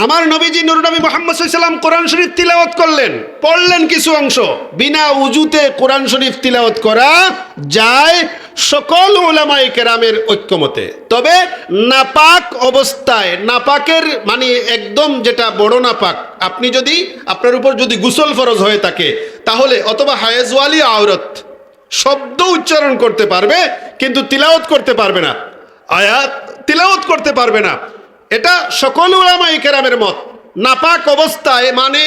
আমার নবীজি নূর নবী মুহাম্মদ সাল্লাল্লাহু আলাইহি ওয়াসাল্লাম কোরআন শরীফ তিলাওয়াত করলেন, পড়লেন কিছু অংশ। বিনা উজুতে কোরআন শরীফ তিলাওয়াত করা যায় সকল উলামায়ে কেরামের ঐক্যমতে। তবে নাপাক অবস্থায়, নাপাকের মানে একদম যেটা বড় নাপাক, আপনি যদি আপনার উপর যদি গোসল ফরজ হয়ে থাকে তাহলে, অথবা হায়েজওয়ালি আওরত, শব্দ উচ্চারণ করতে পারবে কিন্তু তিলাওয়াত করতে পারবে না, আয়াত তিলাওয়াত করতে পারবে না, এটা সকল উলামায়ে কেরামের মত। নাপাক অবস্থায় মানে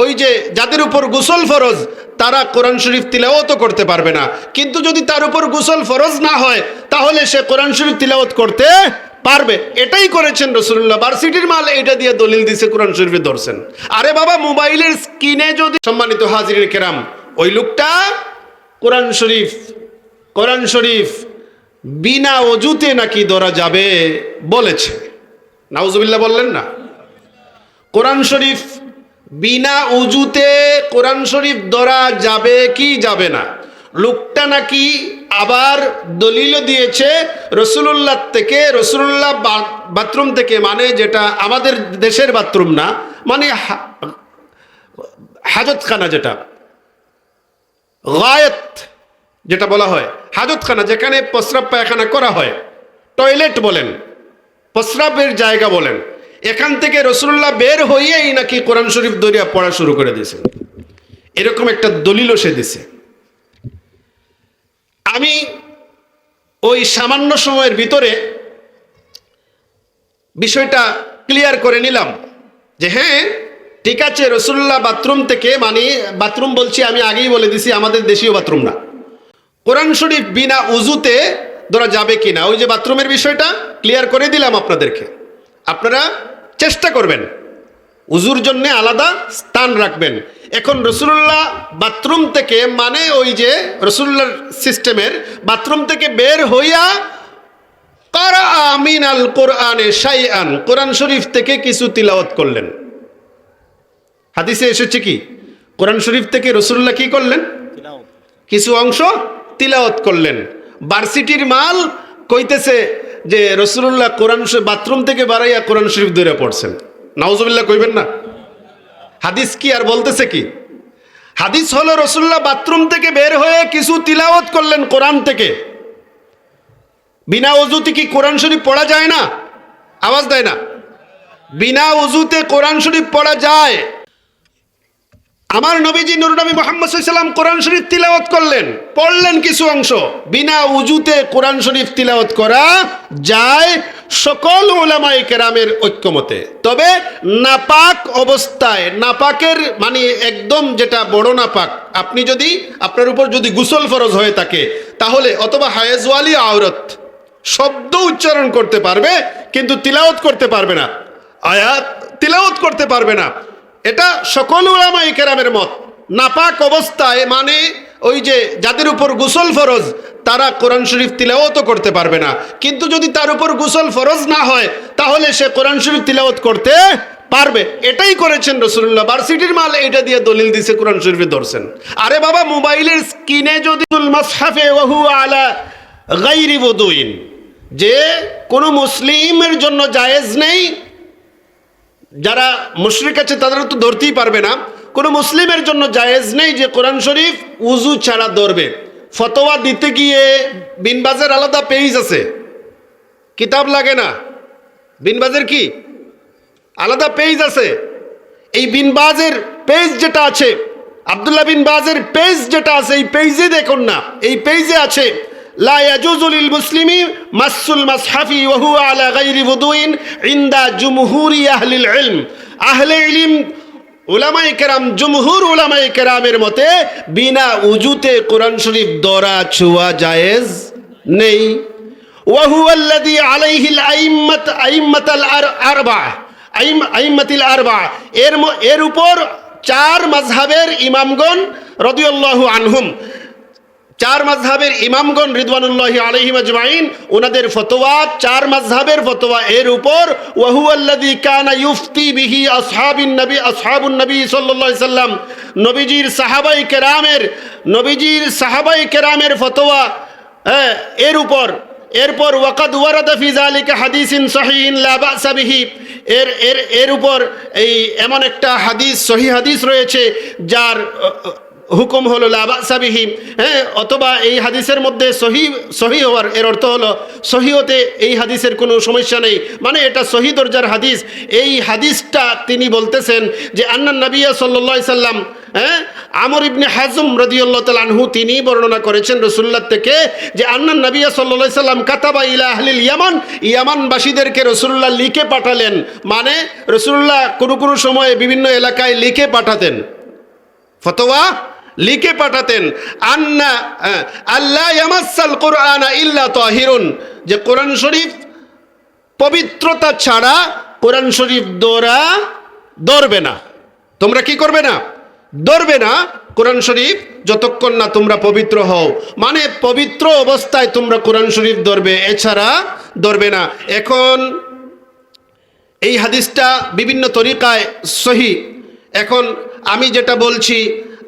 ওই যে যাদের উপর গোসল ফরজ তারা কোরআন শরীফ তিলাওয়াতও করতে পারবে না, কিন্তু যদি তার উপর গোসল ফরজ না হয় তাহলে সে কোরআন শরীফ তিলাওয়াত করতে পারবে। এটাই করেছেন রাসূলুল্লাহ। ভার্সিটির মাল এটা দিয়ে দলিল দিছে, কোরআন শরীফে ধরছেন। আরে বাবা, মোবাইলের স্ক্রিনে যদি, সম্মানিত হাজিরিন কেরাম, ওই লোকটা কোরআন শরীফ বিনা অজুতে নাকি ধরা যাবে বলেছে। নাউজুবিল্লাহ বললেন না? কোরআন শরীফ বিনা উজুতে কোরআন শরীফ ধরা যাবে কি যাবে না, লোকটা নাকি আবার দলিলও দিয়েছে রাসূলুল্লাহ থেকে, রাসূলুল্লাহ বাথরুম থেকে, মানে যেটা আমাদের দেশের বাথরুম না, মানে হাজতখানা, যেটা গায়েত যেটা বলা হয়, হাজতখানা যেখানে প্রস্রাব পায়খানা করা হয়, টয়লেট বলেন, প্রস্রাবের জায়গা বলেন, এখান থেকে রাসূলুল্লাহ বের হইয়েই নাকি কোরআন শরীফ দরিয়া পড়া শুরু করে দিয়েছে। এরকম একটা দলিলও সে দিছে। আমি ওই সামান্য সময়ের ভিতরে বিষয়টা ক্লিয়ার করে নিলাম যে হ্যাঁ ঠিক আছে, রাসূলুল্লাহ বাথরুম থেকে, মানে বাথরুম বলছি আমি আগেই বলে দিছি আমাদের দেশীয় বাথরুম না, কোরআন শরীফ বিনা উজুতে ধরা যাবে কিনা, ওই যে বাথরুমের বিষয়টা ক্লিয়ার করে দিলাম আপনাদেরকে। আপনারা চেষ্টা করবেন উজুর জন্য আলাদা স্থান রাখবেন। এখন রাসূলুল্লাহ বাথরুম থেকে, মানে ওই যে রাসূলুল্লাহর সিস্টেমের বাথরুম থেকে বের হইয়া কারা মিনাল কোরআনে শাইআন, কোরআন শরীফ থেকে কিছু তিলাওয়াত করলেন। হাদিসে এসেছে কি, কোরআন শরীফ থেকে রাসূলুল্লাহ কি করলেন? কিছু অংশ তিলাওয়াত করলেন। ভার্সিটির মাল কইতেছে যে রাসূলুল্লাহ কোরআন বাথরুম থেকে বাড়াইয়া কোরআন শরীফ ধরে পড়ছেন। নাউজুবিল্লাহ কইবেন না? হাদিস কি আর বলতেছে কি? হাদিস হলো রাসূলুল্লাহ বাথরুম থেকে বের হয়ে কিছু তিলাওয়াত করলেন কোরআন থেকে। বিনা ওযুতে কি কোরআন শরীফ পড়া যায় না? আওয়াজ দেয় না? বিনা ওযুতে কোরআন শরীফ পড়া যায়। আমার নবীজি নূর নবী মুহাম্মদ সাল্লাল্লাহু আলাইহি ওয়াসাল্লাম কোরআন শরীফ তিলাওয়াত করলেন, পড়লেন কিছু অংশ। বিনা উজুতে কোরআন শরীফ তিলাওয়াত করা যায় সকল উলামায়ে কেরামের ঐক্যমতে। তবে নাপাক অবস্থায়, নাপাকের মানে একদম যেটা বড় নাপাক, আপনি যদি আপনার উপর যদি গোসল ফরজ হয়ে থাকে তাহলে, অথবা হায়েজওয়ালি আওরত, শব্দ উচ্চারণ করতে পারবে কিন্তু তিলাওয়াত করতে পারবে না, আয়াত তিলাওয়াত করতে পারবে না, এটা সকল উলামায়ে কেরামের মত। নাপাক অবস্থায় মানে ওই যে যাদের উপর গোসল ফরজ তারা কোরআন শরীফ তিলাওয়াতও করতে পারবে না, কিন্তু যদি তার উপর গোসল ফরজ না হয় তাহলে সে কোরআন শরীফ তিলাওয়াত করতে পারবে। এটাই করেছেন রাসূলুল্লাহ। ভার্সিটির মাল এটা দিয়ে দলিল দিছে, কোরআন শরীফে ধরছেন। আরে বাবা, মোবাইলের স্ক্রিনে যদি মাসহাফে ওয়া হুয়া আলা গায়রি ওযুইন, যে কোনো মুসলিমের জন্য জায়েজ নেই, যারা মুশরিক আছে তাদের তো ধরতেই পারবে না, কোনো মুসলিমের জন্য জায়েজ নেই যে কোরআন শরীফ উজু ছাড়া ধরবে। ফতোয়া দিতে গিয়ে বিনবাজের আলাদা পেজ আছে, কিতাব লাগে না। বিনবাজের কি আলাদা পেজ আছে। এই বিনবাজের পেজ যেটা আছে, আব্দুল্লাহ বিন বাজের পেজ যেটা আছে, এই পেজে দেখুন না, এই পেজে আছে লা ইয়াজুজু লিল মুসলিমি মাসুল মাসহাফি ওয়া হুয়া আলা গায়রি ওযুইন ইনদা জুমহুরি আহলিল ইলম। আহলে ইলম উলামায়ে কেরাম, জুমহুর উলামায়ে কেরামের মতে বিনা উজুতে কোরআন শরীফ ধরা ছোঁয়া জায়েজ নেই। ওয়া হুয়া আল্লাযী আলাইহিল আইম্মাতুল আরবা, এর উপর চার মাযহাবের ইমামগণ রাদিয়াল্লাহু আনহুম, চার মাযহাবের ইমামগণ রিদওয়ানুল্লাহি আলাইহিম আজমাইন, ওনাদের ফতোয়া, চার মাযহাবের ফতোয়া এর উপর। ওয়া হুয়া আল্লাযী কানা ইফতি বিহি আসহাবুন নবী সাল্লাল্লাহু আলাইহি সাল্লাম, নবীজির সাহাবায়ে কেরামের ফতোয়া এর উপর এরপর ওয়াকাদ ওয়ারাদা ফি যালিকা হাদিসিন সহিহিন লা বা'সা বিহি, এর উপর এই এমন একটা হাদিস, সহিহ হাদিস রয়েছে যার হুকুম হলো লা বা'সা বিহি, হ্যাঁ, অথবা এই হাদিসের মধ্যে সহি হওয়ার এর অর্থ হলো সহিহতে এই হাদিসের কোনো সমস্যা নেই, মানে এটা সহি দরজার হাদিস। এই হাদিসটা তিনি বলতেছেন যে আন্নান নবিয়্য সাল্লাল্লাহু আলাইহি সাল্লাম, হ্যাঁ, আমর ইবনে হাজম রাদিয়াল্লাহু তাআলা আনহু তিনি বর্ণনা করেছেন রাসূলুল্লাহ থেকে যে আন্নান নবিয়্য সাল্লাল্লাহু আলাইহি সাল্লাম কাতাবা ইলা আহলিল ইয়ামান, ইয়ামানবাসীদেরকে রাসূলুল্লাহ লিখে পাঠালেন, মানে রাসূলুল্লাহ কোনো সময়ে বিভিন্ন এলাকায় লিখে পাঠাতেন, ফতোয়া লিখে পাঠাতেন, আন্না আল্লাহ ইয়ামাসাল কুরআনা ইল্লা তাহিরুন, যে কোরআন শরীফ পবিত্রতা ছাড়া কোরআন শরীফ ধরবে না। তোমরা কি করবে না? ধরবে না কোরআন শরীফ যতক্ষণ না তোমরা পবিত্র হও, মানে পবিত্র অবস্থায় তোমরা কোরআন শরীফ ধরবে, এছাড়া ধরবে না। এখন এই হাদিসটা বিভিন্ন তরিকায় সহি। এখন আমি যেটা বলছি,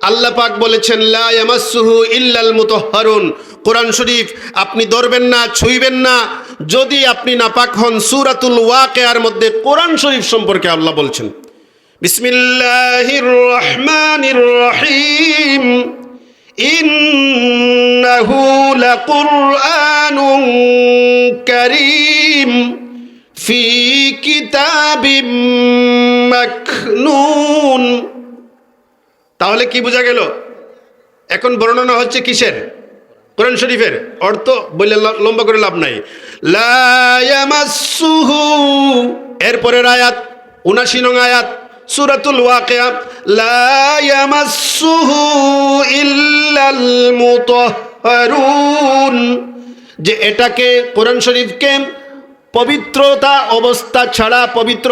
আল্লাহ পাক বলেছেন লা ইয়ামাসসুহু ইল্লাল মুতাহহারুন, কোরআন শরীফ আপনি ধরবেন না, ছুঁইবেন না যদি আপনি নাপাক হন। সূরাতুল ওয়াকিয়ার মধ্যে কোরআন শরীফ সম্পর্কে আল্লাহ বলছেন, বিসমিল্লাহির রহমানির রহিম, ইন্নাহু লাকুরআনুন কারীম ফি কিতাবিম মাকনুন। তাহলে কি বোঝা গেল? এখন বর্ণনা হচ্ছে কিসের? কোরআন শরীফের। অর্থ বলে লম্বা করে লাভ নাই। লা ইয়ামাসসুহু, এরপরের আয়াত ৭৯ নং আয়াত সূরাতুল ওয়াকিয়া, লা ইয়ামাসসুহু ইল্লাল মুতাহহারুন, যে এটাকে কোরআন শরীফকে পবিত্র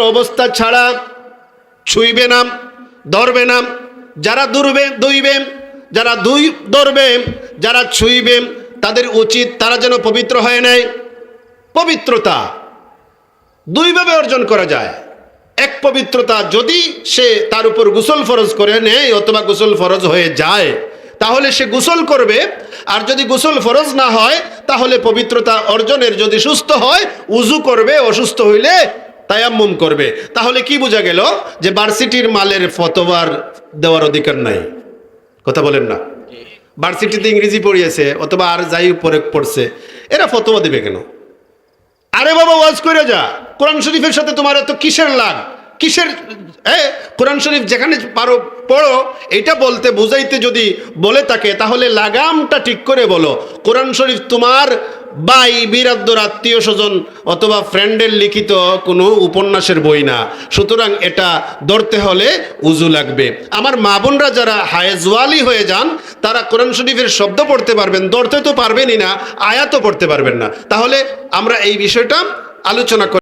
অবস্থা ছাড়া ছুঁইবে না, ধরবে না। যারা ধরবে, যারা ছুঁইবে তাদের উচিত তারা যেন পবিত্র হয়ে নেয়। পবিত্রতা দুইভাবে অর্জন করা যায়। এক, পবিত্রতা যদি সে তার উপর গোসল ফরজ করে নেয় অথবা গোসল ফরজ হয়ে যায় তাহলে সে গোসল করবে, আর যদি গোসল ফরজ না হয় তাহলে পবিত্রতা অর্জনের যদি সুস্থ হয় উযু করবে, অসুস্থ হইলে তায়াম্মুম করবে। তাহলে কি বোঝা গেল? যে ভার্সিটির মালের ফতোয়ার দেওয়ার অধিকার নাই। কথা বলেন না? ভার্সিটিতে ইংরেজি পড়িয়েছে অথবা আর যাই পড়ছে, এরা ফতোয়া দেবে কেন? আরে বাবা, ওয়াজ করে যা। কোরআন শরীফের সাথে তোমার এত কিসের লাগ? কিসের? কোরআন শরীফ যেখানে পারো পড়ো, এটা বলতে বুঝাইতে যদি বলে থাকে তাহলে লাগামটা ঠিক করে বলো। কোরআন শরীফ তোমার ভাই, বিরাদ্দর, আত্মীয় স্বজন অথবা ফ্রেন্ডের লিখিত কোনো উপন্যাসের বই না। সুতরাং এটা ধরতে হলে উজু লাগবে। আমার মা বোনরা যারা হায়েজওয়ালি হয়ে যান তারা কোরআন শরীফের শব্দ পড়তে পারবেন, ধরতে তো পারবেনই না, আয়াতও পড়তে পারবেন না। তাহলে আমরা এই বিষয়টা আলোচনা করি।